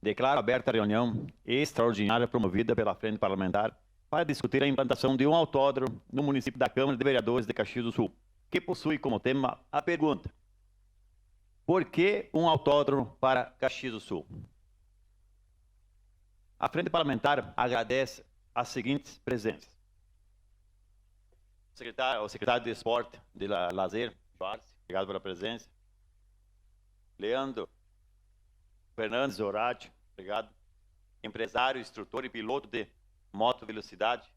Declaro aberta a reunião extraordinária promovida pela Frente Parlamentar para discutir a implantação de um autódromo no município da Câmara de Vereadores de Caxias do Sul, que possui como tema a pergunta: por que um autódromo para Caxias do Sul? A Frente Parlamentar agradece as seguintes presenças: o secretário de Esporte, de Lazer, Schwartz, obrigado pela presença. Leandro Fernandes Zorati, obrigado. Empresário, instrutor e piloto de moto velocidade.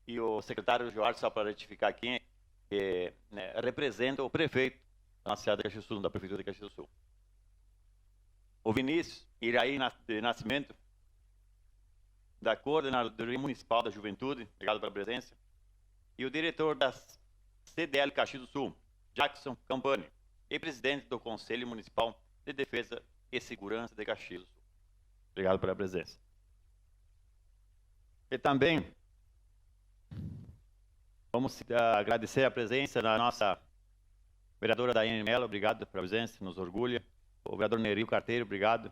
E o secretário Schwartz, só para retificar aqui, representa o prefeito da cidade de Caxias do Sul, da Prefeitura de Caxias do Sul. O Vinícius Iraí de Nascimento, da Coordenadoria Municipal da Juventude, obrigado pela presença. E o diretor da CDL Caxias do Sul, Jackson Campani, e presidente do Conselho Municipal de Defesa e Segurança de Caxias do Sul. Obrigado pela presença. E também vamos agradecer a presença da nossa vereadora Daiane Mello, obrigado pela presença, nos orgulha. O vereador Nerio Carteiro, obrigado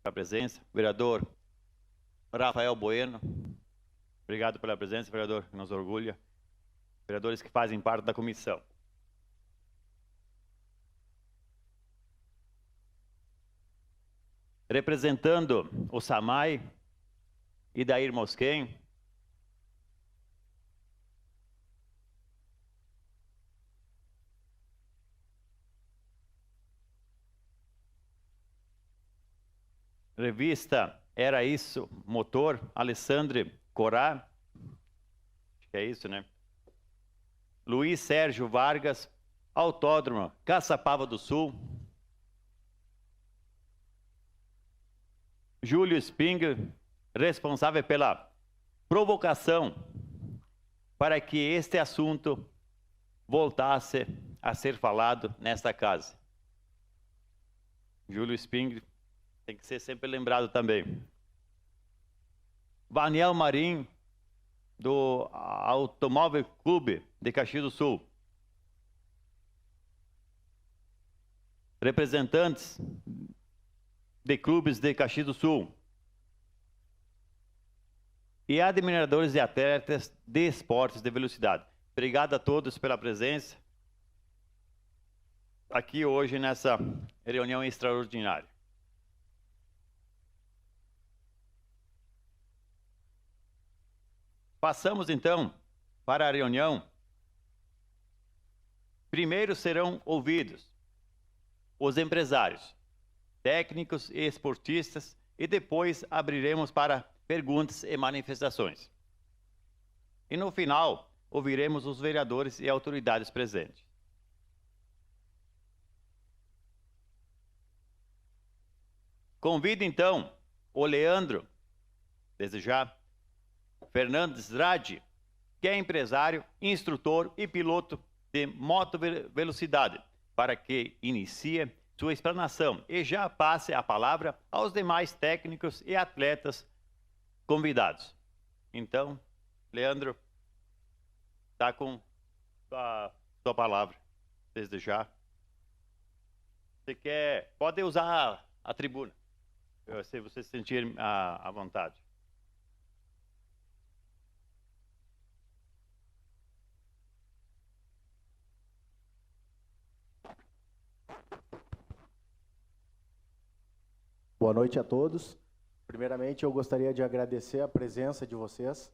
pela presença. O vereador Rafael Bueno, obrigado pela presença, vereador, que nos orgulha. Vereadores que fazem parte da comissão. Representando o SAMAI, Idair Mosquen. Revista Era Isso Motor, Alessandre Corá. Acho que é isso, né? Luiz Sérgio Vargas, Autódromo Caçapava do Sul. Júlio Spingler, responsável pela provocação para que este assunto voltasse a ser falado nesta casa. Júlio Spingler tem que ser sempre lembrado também. Vaniel Marim, do Automóvel Clube de Caxias do Sul. Representantes de clubes de Caxias do Sul. E admiradores de atletas de esportes de velocidade. Obrigado a todos pela presença aqui hoje nessa reunião extraordinária. Passamos então para a reunião. Primeiro serão ouvidos os empresários, técnicos e esportistas, e depois abriremos para perguntas e manifestações. E no final, ouviremos os vereadores e autoridades presentes. Convido então o Leandro, desde já, Fernandes Radi, que é empresário, instrutor e piloto de moto velocidade, para que inicie sua explanação e já passe a palavra aos demais técnicos e atletas convidados. Então, Leandro, está com a sua palavra, desde já. Você quer, pode usar a tribuna, se você se sentir à vontade. Boa noite a todos. Primeiramente, eu gostaria de agradecer a presença de vocês.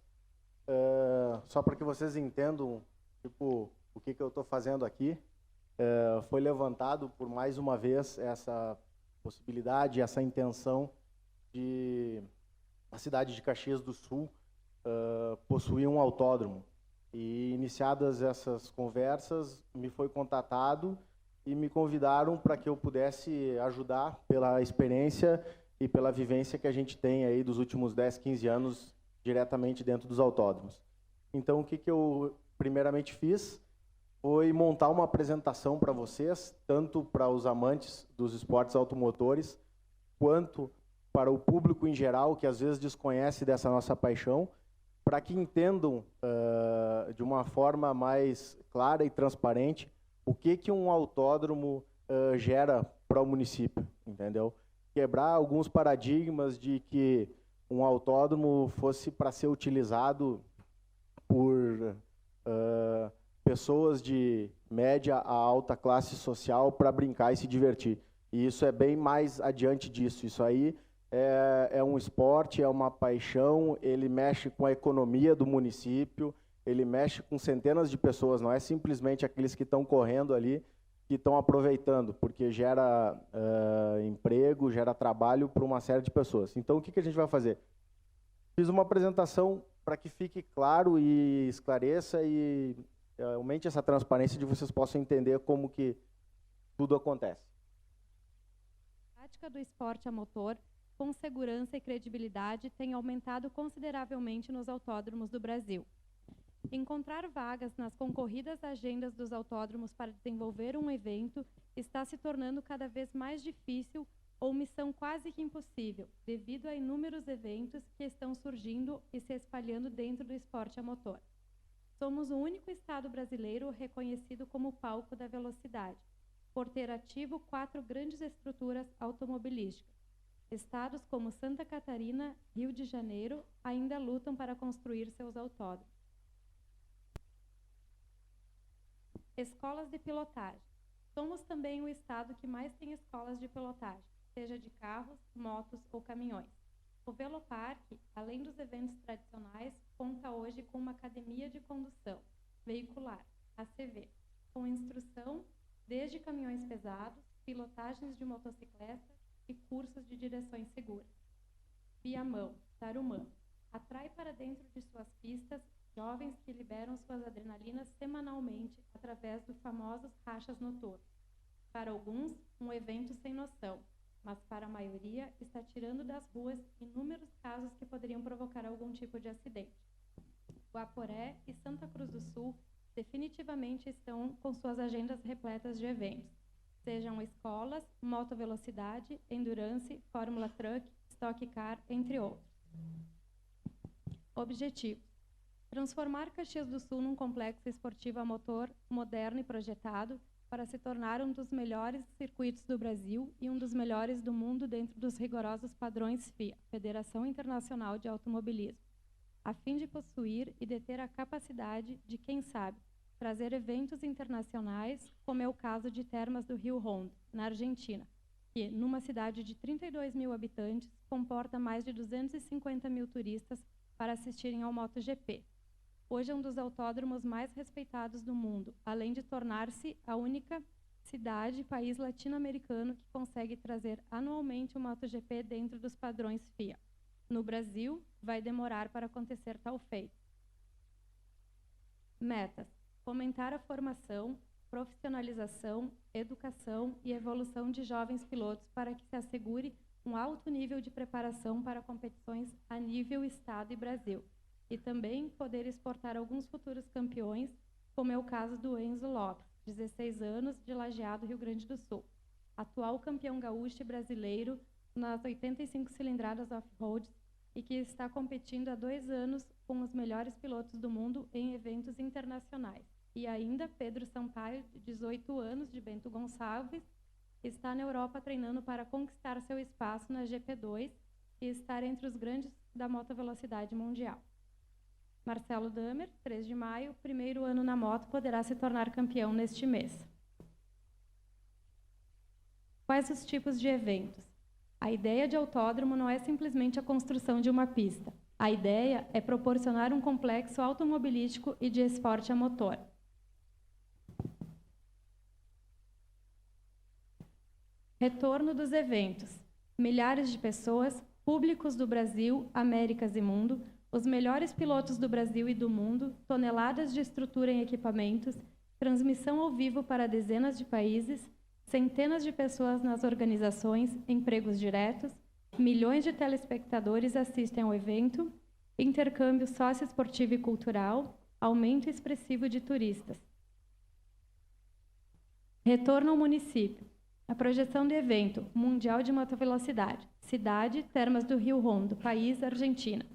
Só para que vocês entendam tipo, o que eu estou fazendo aqui. Foi levantado por mais uma vez essa possibilidade, essa intenção de a cidade de Caxias do Sul possuir um autódromo. E iniciadas essas conversas, me foi contatado e me convidaram para que eu pudesse ajudar pela experiência e pela vivência que a gente tem aí dos últimos 10, 15 anos diretamente dentro dos autódromos. Então, o que eu primeiramente fiz foi montar uma apresentação para vocês, tanto para os amantes dos esportes automotores, quanto para o público em geral, que às vezes desconhece dessa nossa paixão, para que entendam de uma forma mais clara e transparente o que um autódromo gera para o município, entendeu? Quebrar alguns paradigmas de que um autódromo fosse para ser utilizado por pessoas de média a alta classe social para brincar e se divertir. E isso é bem mais adiante disso. Isso aí é um esporte, é uma paixão, ele mexe com a economia do município, ele mexe com centenas de pessoas, não é simplesmente aqueles que estão correndo ali, que estão aproveitando, porque gera emprego, gera trabalho para uma série de pessoas. Então, o que a gente vai fazer? Fiz uma apresentação para que fique claro e esclareça e aumente essa transparência de vocês possam entender como que tudo acontece. A prática do esporte a motor, com segurança e credibilidade, tem aumentado consideravelmente nos autódromos do Brasil. Encontrar vagas nas concorridas agendas dos autódromos para desenvolver um evento está se tornando cada vez mais difícil ou missão quase que impossível, devido a inúmeros eventos que estão surgindo e se espalhando dentro do esporte a motor. Somos o único estado brasileiro reconhecido como palco da velocidade, por ter ativo 4 grandes estruturas automobilísticas. Estados como Santa Catarina, Rio de Janeiro, ainda lutam para construir seus autódromos. Escolas de pilotagem. Somos também o estado que mais tem escolas de pilotagem, seja de carros, motos ou caminhões. O Veloparque, além dos eventos tradicionais, conta hoje com uma academia de condução veicular, ACV, com instrução desde caminhões pesados, pilotagens de motocicletas e cursos de direções seguras. Viamão, Tarumã, atrai para dentro de suas pistas jovens que liberam suas adrenalinas semanalmente através dos famosos rachas noturnos. Para alguns, um evento sem noção, mas para a maioria está tirando das ruas inúmeros casos que poderiam provocar algum tipo de acidente. Guaporé e Santa Cruz do Sul definitivamente estão com suas agendas repletas de eventos, sejam escolas, motovelocidade, endurance, Fórmula Truck, Stock Car, entre outros. Objetivos: transformar Caxias do Sul num complexo esportivo a motor moderno e projetado para se tornar um dos melhores circuitos do Brasil e um dos melhores do mundo dentro dos rigorosos padrões FIA, Federação Internacional de Automobilismo, a fim de possuir e deter a capacidade de, quem sabe, trazer eventos internacionais, como é o caso de Termas do Rio Hondo, na Argentina, que, numa cidade de 32 mil habitantes, comporta mais de 250 mil turistas para assistirem ao MotoGP. Hoje é um dos autódromos mais respeitados do mundo, além de tornar-se a única cidade e país latino-americano que consegue trazer anualmente o MotoGP dentro dos padrões FIA. No Brasil, vai demorar para acontecer tal feito. Metas: fomentar a formação, profissionalização, educação e evolução de jovens pilotos para que se assegure um alto nível de preparação para competições a nível Estado e Brasil, e também poder exportar alguns futuros campeões, como é o caso do Enzo Lopes, 16 anos, de Lajeado, Rio Grande do Sul, atual campeão gaúcho e brasileiro nas 85 cilindradas off-road e que está competindo há 2 anos com os melhores pilotos do mundo em eventos internacionais. E ainda Pedro Sampaio, de 18 anos, de Bento Gonçalves, está na Europa treinando para conquistar seu espaço na GP2 e estar entre os grandes da motovelocidade mundial. Marcelo Damer, 3 de maio, primeiro ano na moto, poderá se tornar campeão neste mês. Quais os tipos de eventos? A ideia de autódromo não é simplesmente a construção de uma pista. A ideia é proporcionar um complexo automobilístico e de esporte a motor. Retorno dos eventos. Milhares de pessoas, públicos do Brasil, Américas e mundo, os melhores pilotos do Brasil e do mundo, toneladas de estrutura em equipamentos, transmissão ao vivo para dezenas de países, centenas de pessoas nas organizações, empregos diretos, milhões de telespectadores assistem ao evento, intercâmbio socioesportivo e cultural, aumento expressivo de turistas. Retorno ao município. A projeção do evento Mundial de Motovelocidade. Cidade, Termas do Rio Hondo, país, Argentina.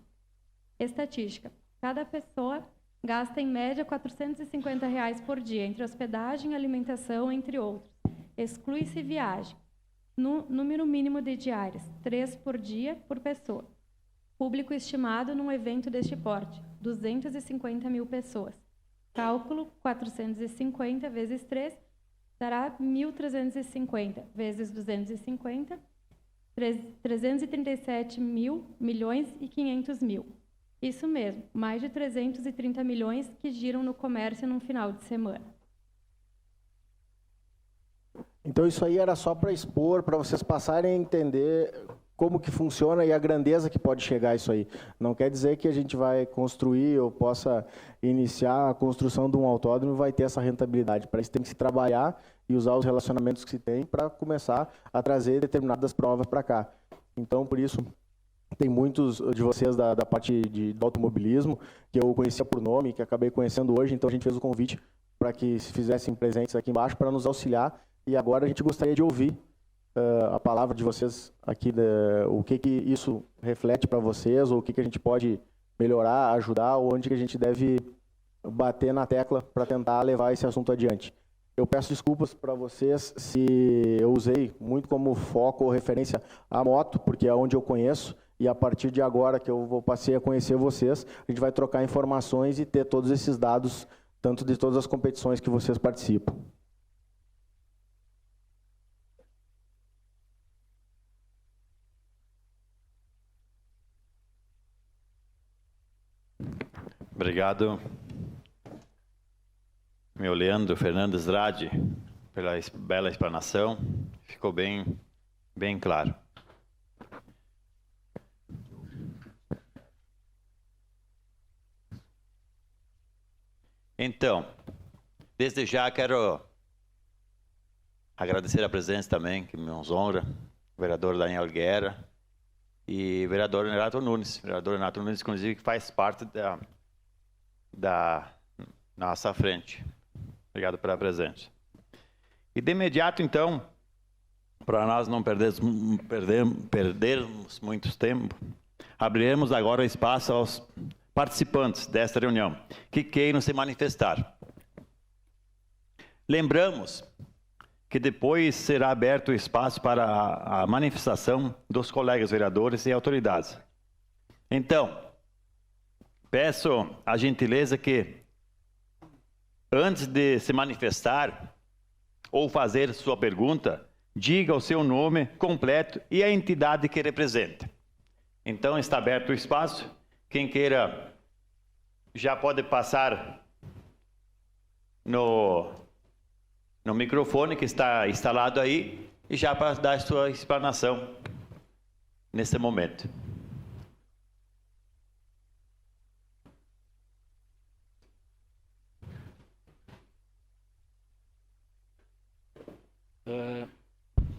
Estatística. Cada pessoa gasta em média R$ 450 por dia, entre hospedagem e alimentação, entre outros. Exclui-se viagem. Número mínimo de diárias, 3 por dia por pessoa. Público estimado num evento deste porte, 250 mil pessoas. Cálculo, 450 vezes 3, dará 1.350 vezes 250, 337 milhões e 500 mil. Isso mesmo, mais de 330 milhões que giram no comércio num final de semana. Então isso aí era só para expor, para vocês passarem a entender como que funciona e a grandeza que pode chegar isso aí. Não quer dizer que a gente vai construir ou possa iniciar a construção de um autódromo e vai ter essa rentabilidade. Para isso tem que se trabalhar e usar os relacionamentos que se tem para começar a trazer determinadas provas para cá. Então, por isso, tem muitos de vocês da parte do automobilismo que eu conhecia por nome, que acabei conhecendo hoje, então a gente fez o convite para que se fizessem presentes aqui embaixo para nos auxiliar. E agora a gente gostaria de ouvir a palavra de vocês aqui, o que isso reflete para vocês, ou o que a gente pode melhorar, ajudar, ou onde que a gente deve bater na tecla para tentar levar esse assunto adiante. Eu peço desculpas para vocês se eu usei muito como foco ou referência a moto, porque é onde eu conheço, e a partir de agora que eu passei a conhecer vocês, a gente vai trocar informações e ter todos esses dados, tanto de todas as competições que vocês participam. Obrigado, meu Leandro Fernandes Rade, pela bela explanação. Ficou bem claro. Então, desde já quero agradecer a presença também, que me honra, o vereador Daniel Guerra e o vereador Renato Nunes. O vereador Renato Nunes, inclusive, que faz parte da nossa frente. Obrigado pela presença. E de imediato, então, para nós não perdermos muito tempo, abriremos agora espaço aos participantes desta reunião que queiram se manifestar. Lembramos que depois será aberto o espaço para a manifestação dos colegas vereadores e autoridades. Então, peço a gentileza que, antes de se manifestar ou fazer sua pergunta, diga o seu nome completo e a entidade que representa. Então, está aberto o espaço. Quem queira já pode passar no microfone que está instalado aí e já para dar a sua explanação nesse momento.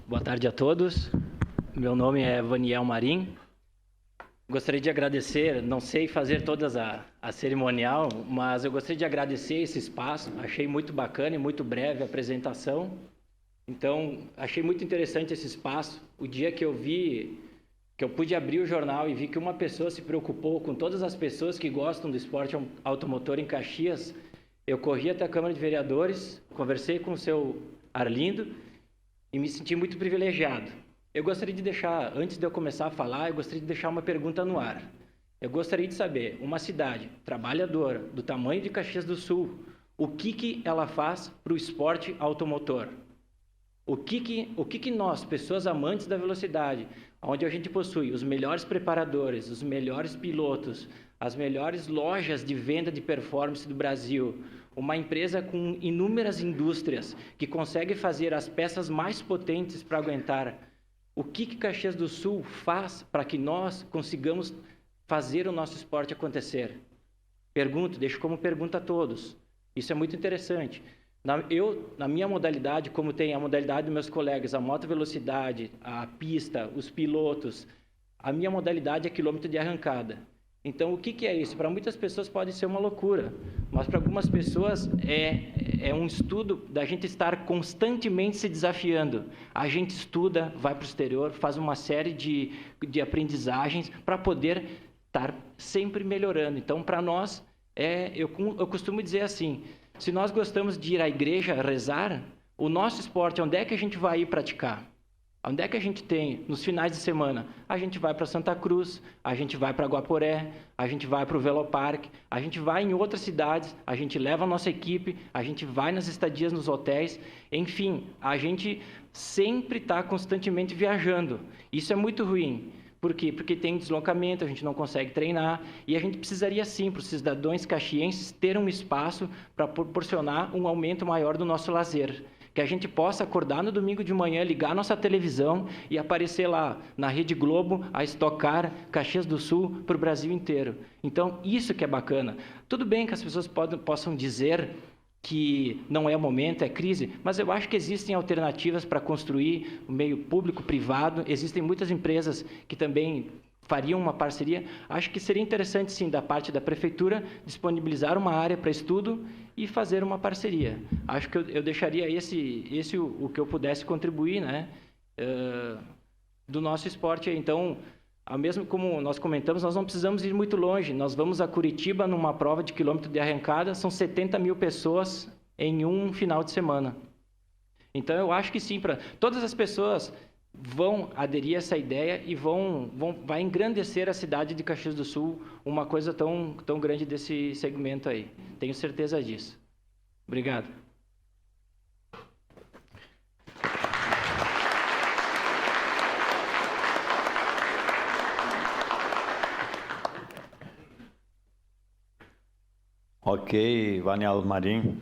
Boa tarde a todos. Meu nome é Vaniel Marim. Gostaria de agradecer, não sei fazer todas a cerimonial, mas eu gostaria de agradecer esse espaço. Achei muito bacana e muito breve a apresentação. Então, achei muito interessante esse espaço. O dia que eu pude abrir o jornal e vi que uma pessoa se preocupou com todas as pessoas que gostam do esporte automotor em Caxias, eu corri até a Câmara de Vereadores, conversei com o seu Arlindo e me senti muito privilegiado. Eu gostaria de deixar, antes de eu começar a falar, eu gostaria de deixar uma pergunta no ar. Eu gostaria de saber, uma cidade trabalhadora, do tamanho de Caxias do Sul, o que ela faz para o esporte automotor? O que nós, pessoas amantes da velocidade, onde a gente possui os melhores preparadores, os melhores pilotos, as melhores lojas de venda de performance do Brasil, uma empresa com inúmeras indústrias que consegue fazer as peças mais potentes para aguentar. O que Caxias do Sul faz para que nós consigamos fazer o nosso esporte acontecer? Pergunto, deixo como pergunta a todos. Isso é muito interessante. Na minha modalidade, como tem a modalidade dos meus colegas, a moto velocidade, a pista, os pilotos, a minha modalidade é quilômetro de arrancada. Então, o que é isso? Para muitas pessoas pode ser uma loucura, mas para algumas pessoas é um estudo da gente estar constantemente se desafiando. A gente estuda, vai para o exterior, faz uma série de aprendizagens para poder estar sempre melhorando. Então, para nós, eu costumo dizer assim, se nós gostamos de ir à igreja rezar, o nosso esporte, onde é que a gente vai ir praticar? Onde é que a gente tem, nos finais de semana? A gente vai para Santa Cruz, a gente vai para Guaporé, a gente vai para o Velopark, a gente vai em outras cidades, a gente leva a nossa equipe, a gente vai nas estadias nos hotéis, enfim, a gente sempre está constantemente viajando. Isso é muito ruim. Por quê? Porque tem deslocamento, a gente não consegue treinar, e a gente precisaria sim, para os cidadãos caxienses, ter um espaço para proporcionar um aumento maior do nosso lazer. Que a gente possa acordar no domingo de manhã, ligar nossa televisão e aparecer lá na Rede Globo a estocar Caxias do Sul para o Brasil inteiro. Então, isso que é bacana. Tudo bem que as pessoas possam dizer que não é o momento, é crise, mas eu acho que existem alternativas para construir o meio público-privado, existem muitas empresas que também fariam uma parceria. Acho que seria interessante, sim, da parte da Prefeitura, disponibilizar uma área para estudo e fazer uma parceria. Acho que eu deixaria esse o que eu pudesse contribuir, né, do nosso esporte. Então, mesmo como nós comentamos, nós não precisamos ir muito longe. Nós vamos a Curitiba numa prova de quilômetro de arrancada, são 70 mil pessoas em um final de semana. Então, eu acho que sim, para todas as pessoas vão aderir a essa ideia e vai engrandecer a cidade de Caxias do Sul, uma coisa tão grande desse segmento aí. Tenho certeza disso. Obrigado. Ok, Vaniel Marim,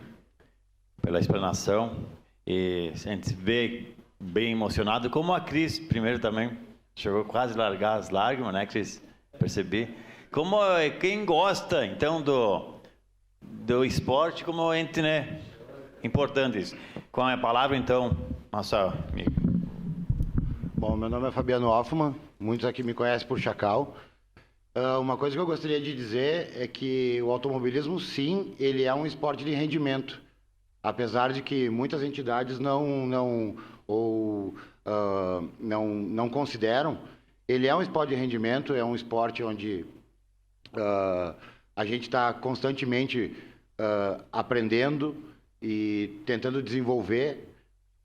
pela explanação. E a gente vê bem emocionado, como a Cris, primeiro também, chegou quase a largar as lágrimas, né, Cris? Percebi. Como quem gosta, então, do esporte, como a gente, né? Importante isso. Com a palavra, então, nossa amiga. Bom, meu nome é Fabiano Hoffman, muitos aqui me conhecem por Chacal. Uma coisa que eu gostaria de dizer é que o automobilismo, sim, ele é um esporte de rendimento. Apesar de que muitas entidades não consideram, ele é um esporte de rendimento, é um esporte onde a gente está constantemente aprendendo e tentando desenvolver.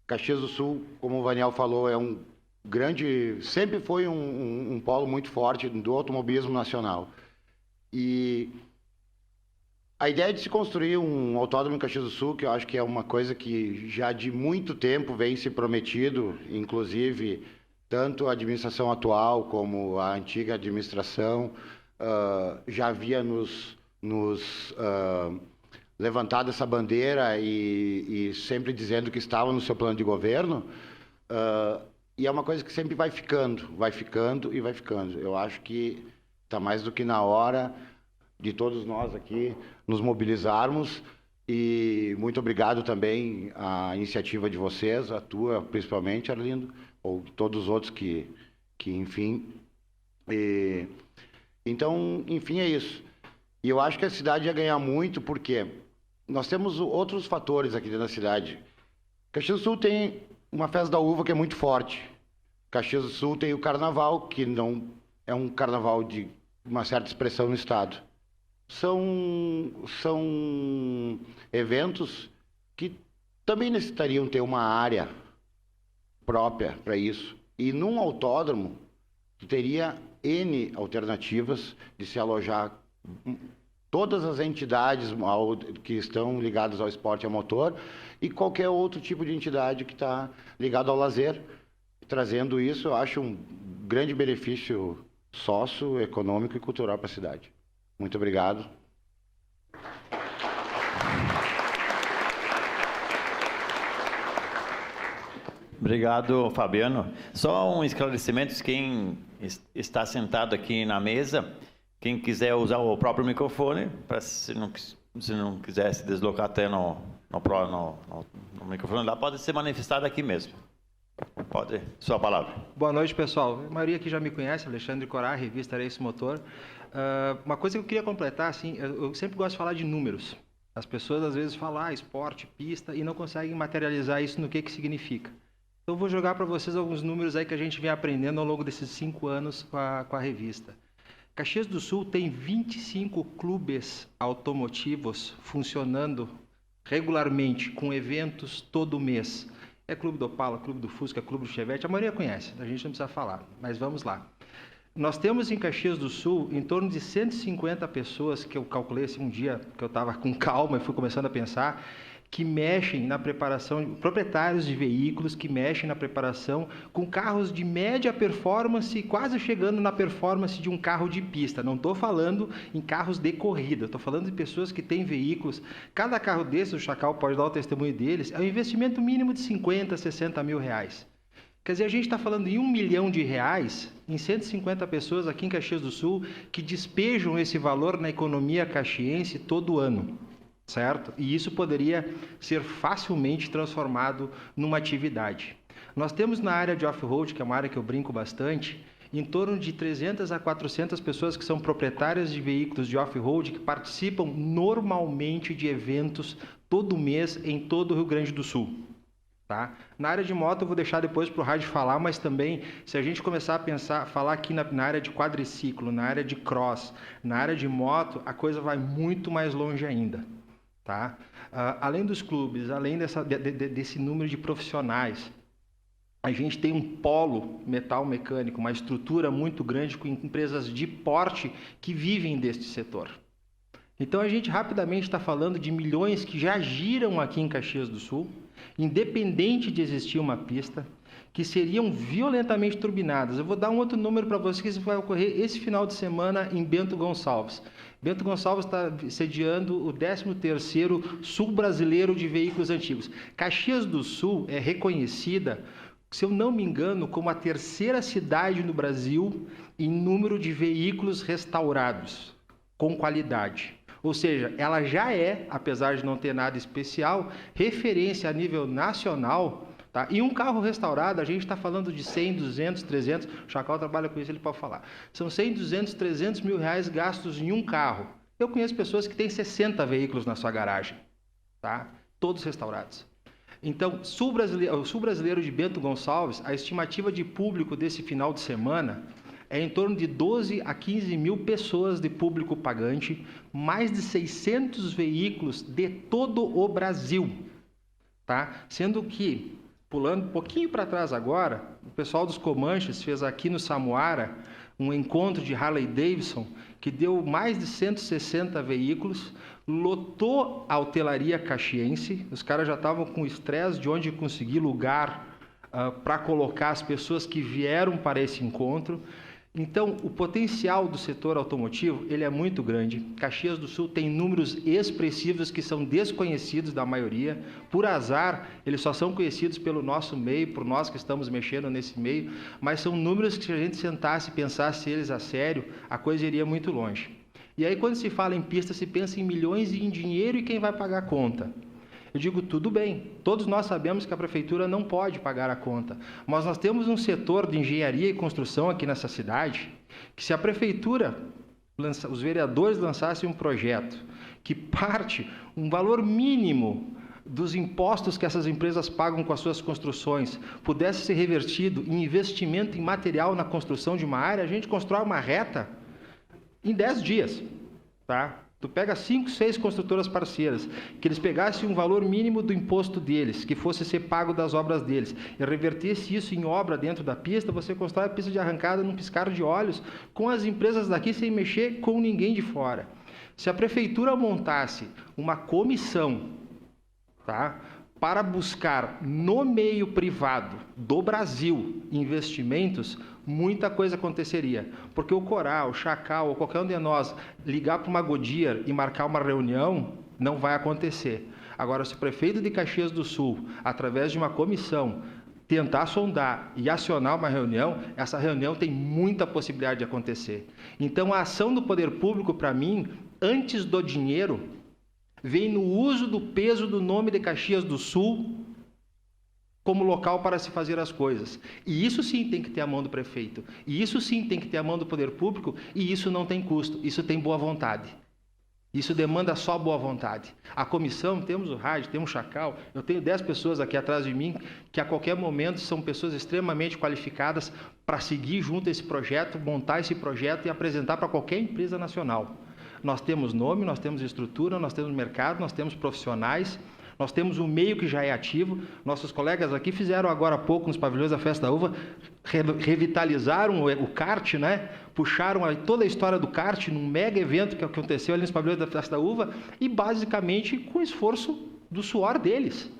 Caxias do Sul, como o Vaniel falou, é um grande, sempre foi um polo muito forte do automobilismo nacional. E a ideia de se construir um autódromo em Caxias do Sul, que eu acho que é uma coisa que já de muito tempo vem se prometido, inclusive tanto a administração atual como a antiga administração já havia nos levantado essa bandeira e sempre dizendo que estava no seu plano de governo. E é uma coisa que sempre vai ficando e vai ficando. Eu acho que está mais do que na hora de todos nós aqui nos mobilizarmos. E muito obrigado também à iniciativa de vocês, a tua principalmente, Arlindo, ou todos os outros que enfim. Então, enfim, é isso. E eu acho que a cidade ia ganhar muito, porque nós temos outros fatores aqui dentro da cidade. Caxias do Sul tem uma festa da uva que é muito forte. Caxias do Sul tem o carnaval, que não é um carnaval de uma certa expressão no estado. São eventos que também necessitariam ter uma área própria para isso. E num autódromo, teria N alternativas de se alojar todas as entidades que estão ligadas ao esporte a motor e qualquer outro tipo de entidade que está ligado ao lazer. Trazendo isso, eu acho um grande benefício sócio, econômico e cultural para a cidade. Muito obrigado. Obrigado, Fabiano. Só um esclarecimento, quem está sentado aqui na mesa, quem quiser usar o próprio microfone, se não quiser se deslocar até no microfone lá, pode ser manifestado aqui mesmo. Pode, sua palavra. Boa noite, pessoal. A maioria aqui já me conhece, Alexandre Corá, revista Race Motor. Uma coisa que eu queria completar, assim, eu sempre gosto de falar de números. As pessoas às vezes falam esporte, pista, e não conseguem materializar isso no que significa. Então eu vou jogar para vocês alguns números aí que a gente vem aprendendo ao longo desses 5 anos com a revista. Caxias do Sul tem 25 clubes automotivos funcionando regularmente, com eventos todo mês. É clube do Opala, clube do Fusca, clube do Chevette, a maioria conhece, a gente não precisa falar, mas vamos lá. Nós temos em Caxias do Sul em torno de 150 pessoas, que eu calculei assim, um dia que eu estava com calma e fui começando a pensar, que mexem na preparação, proprietários de veículos que mexem na preparação com carros de média performance, quase chegando na performance de um carro de pista. Não estou falando em carros de corrida, estou falando de pessoas que têm veículos. Cada carro desses, o Chacal pode dar o testemunho deles, é um investimento mínimo de 50, 60 mil reais. Quer dizer, a gente está falando em R$1 milhão em 150 pessoas aqui em Caxias do Sul que despejam esse valor na economia caxiense todo ano. Certo? E isso poderia ser facilmente transformado numa atividade. Nós temos na área de off-road, que é uma área que eu brinco bastante, em torno de 300 a 400 pessoas que são proprietárias de veículos de off-road que participam normalmente de eventos todo mês em todo o Rio Grande do Sul. Tá? Na área de moto eu vou deixar depois para o Rádio falar, mas também se a gente começar a falar aqui na área de quadriciclo, na área de cross, na área de moto, a coisa vai muito mais longe ainda. Tá? Além dos clubes, além desse número de profissionais, a gente tem um polo metal mecânico, uma estrutura muito grande com empresas de porte que vivem deste setor. Então a gente rapidamente está falando de milhões que já giram aqui em Caxias do Sul, independente de existir uma pista, que seriam violentamente turbinadas. Eu vou dar um outro número para vocês que isso vai ocorrer esse final de semana em Bento Gonçalves. Bento Gonçalves está sediando o 13º Sul Brasileiro de Veículos Antigos. Caxias do Sul é reconhecida, se eu não me engano, como a 3ª cidade no Brasil em número de veículos restaurados, com qualidade. Ou seja, ela já é, apesar de não ter nada especial, referência a nível nacional. Tá? E um carro restaurado, a gente está falando de 100, 200, 300, o Chacal trabalha com isso, ele pode falar. São 100, 200, 300 mil reais gastos em um carro. Eu conheço pessoas que têm 60 veículos na sua garagem, tá? Todos restaurados. Então, o Sul Brasileiro de Bento Gonçalves, a estimativa de público desse final de semana é em torno de 12 a 15 mil pessoas de público pagante, mais de 600 veículos de todo o Brasil. Tá? Sendo que, pulando um pouquinho para trás agora, o pessoal dos Comanches fez aqui no Samuara um encontro de Harley Davidson que deu mais de 160 veículos, lotou a hotelaria caxiense, os caras já estavam com estresse de onde conseguir lugar para colocar as pessoas que vieram para esse encontro. Então, o potencial do setor automotivo ele é muito grande. Caxias do Sul tem números expressivos que são desconhecidos da maioria. Por azar, eles só são conhecidos pelo nosso meio, por nós que estamos mexendo nesse meio, mas são números que se a gente sentasse e pensasse eles a sério, a coisa iria muito longe. E aí, quando se fala em pista, se pensa em milhões e em dinheiro e quem vai pagar a conta. Eu digo, tudo bem, todos nós sabemos que a prefeitura não pode pagar a conta, mas nós temos um setor de engenharia e construção aqui nessa cidade, que se a prefeitura, os vereadores lançassem um projeto que parte um valor mínimo dos impostos que essas empresas pagam com as suas construções, pudesse ser revertido em investimento em material na construção de uma área, a gente constrói uma reta em 10 dias, tá? Tu pega 5, 6 construtoras parceiras, que eles pegassem um valor mínimo do imposto deles, que fosse ser pago das obras deles, e revertesse isso em obra dentro da pista, você constrói a pista de arrancada num piscar de olhos, com as empresas daqui sem mexer com ninguém de fora. Se a prefeitura montasse uma comissão, tá, para buscar no meio privado do Brasil investimentos, muita coisa aconteceria. Porque o Coral, o Chacal, ou qualquer um de nós ligar para uma Goodyear e marcar uma reunião, não vai acontecer. Agora, se o prefeito de Caxias do Sul, através de uma comissão, tentar sondar e acionar uma reunião, essa reunião tem muita possibilidade de acontecer. Então, a ação do poder público, para mim, antes do dinheiro, vem no uso do peso do nome de Caxias do Sul como local para se fazer as coisas. E isso sim tem que ter a mão do prefeito. E isso sim tem que ter a mão do poder público. E isso não tem custo. Isso tem boa vontade. Isso demanda só boa vontade. A comissão, temos o Rádio, temos o Chacal. Eu tenho 10 pessoas aqui atrás de mim que a qualquer momento são pessoas extremamente qualificadas para seguir junto a esse projeto, montar esse projeto e apresentar para qualquer empresa nacional. Nós temos nome, nós temos estrutura, nós temos mercado, nós temos profissionais, Nós temos um meio que já é ativo. Nossos colegas aqui fizeram agora há pouco, nos pavilhões da Festa da Uva, revitalizaram o kart, né? Puxaram toda a história do kart num mega evento que aconteceu ali nos pavilhões da Festa da Uva e basicamente com o esforço do suor deles.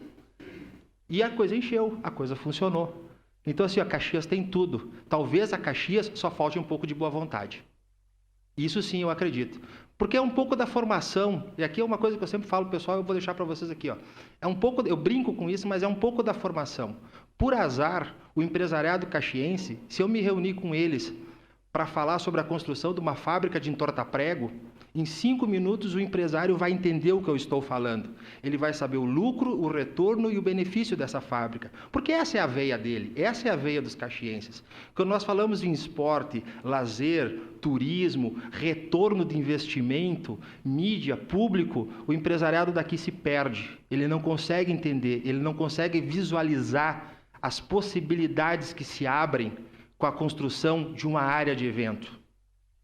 E a coisa encheu, a coisa funcionou. Então, assim, a Caxias tem tudo. Talvez a Caxias só falte um pouco de boa vontade. Isso sim, eu acredito. Porque é um pouco da formação, e aqui é uma coisa que eu sempre falo, pessoal, eu vou deixar para vocês aqui, ó. É um pouco, eu brinco com isso, mas é um pouco da formação. Por azar, o empresariado caxiense, se eu me reunir com eles para falar sobre a construção de uma fábrica de entorta-prego, em 5 minutos o empresário vai entender o que eu estou falando. Ele vai saber o lucro, o retorno e o benefício dessa fábrica. Porque essa é a veia dele, essa é a veia dos caxienses. Quando nós falamos em esporte, lazer, turismo, retorno de investimento, mídia, público, o empresariado daqui se perde. Ele não consegue entender, ele não consegue visualizar as possibilidades que se abrem com a construção de uma área de evento.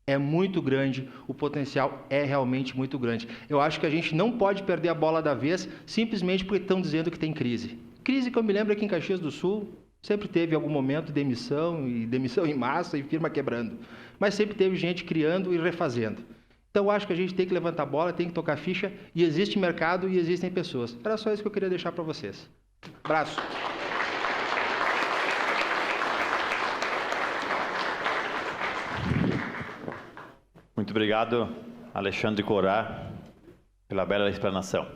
É muito grande, o potencial é realmente muito grande. Eu acho que a gente não pode perder a bola da vez simplesmente porque estão dizendo que tem crise. Crise que eu me lembro aqui em Caxias do Sul, sempre teve algum momento de demissão em massa e firma quebrando. Mas sempre teve gente criando e refazendo. Então eu acho que a gente tem que levantar a bola, tem que tocar ficha, e existe mercado e existem pessoas. Era só isso que eu queria deixar para vocês. Abraço. Muito obrigado, Alexandre Corá, pela bela explanação.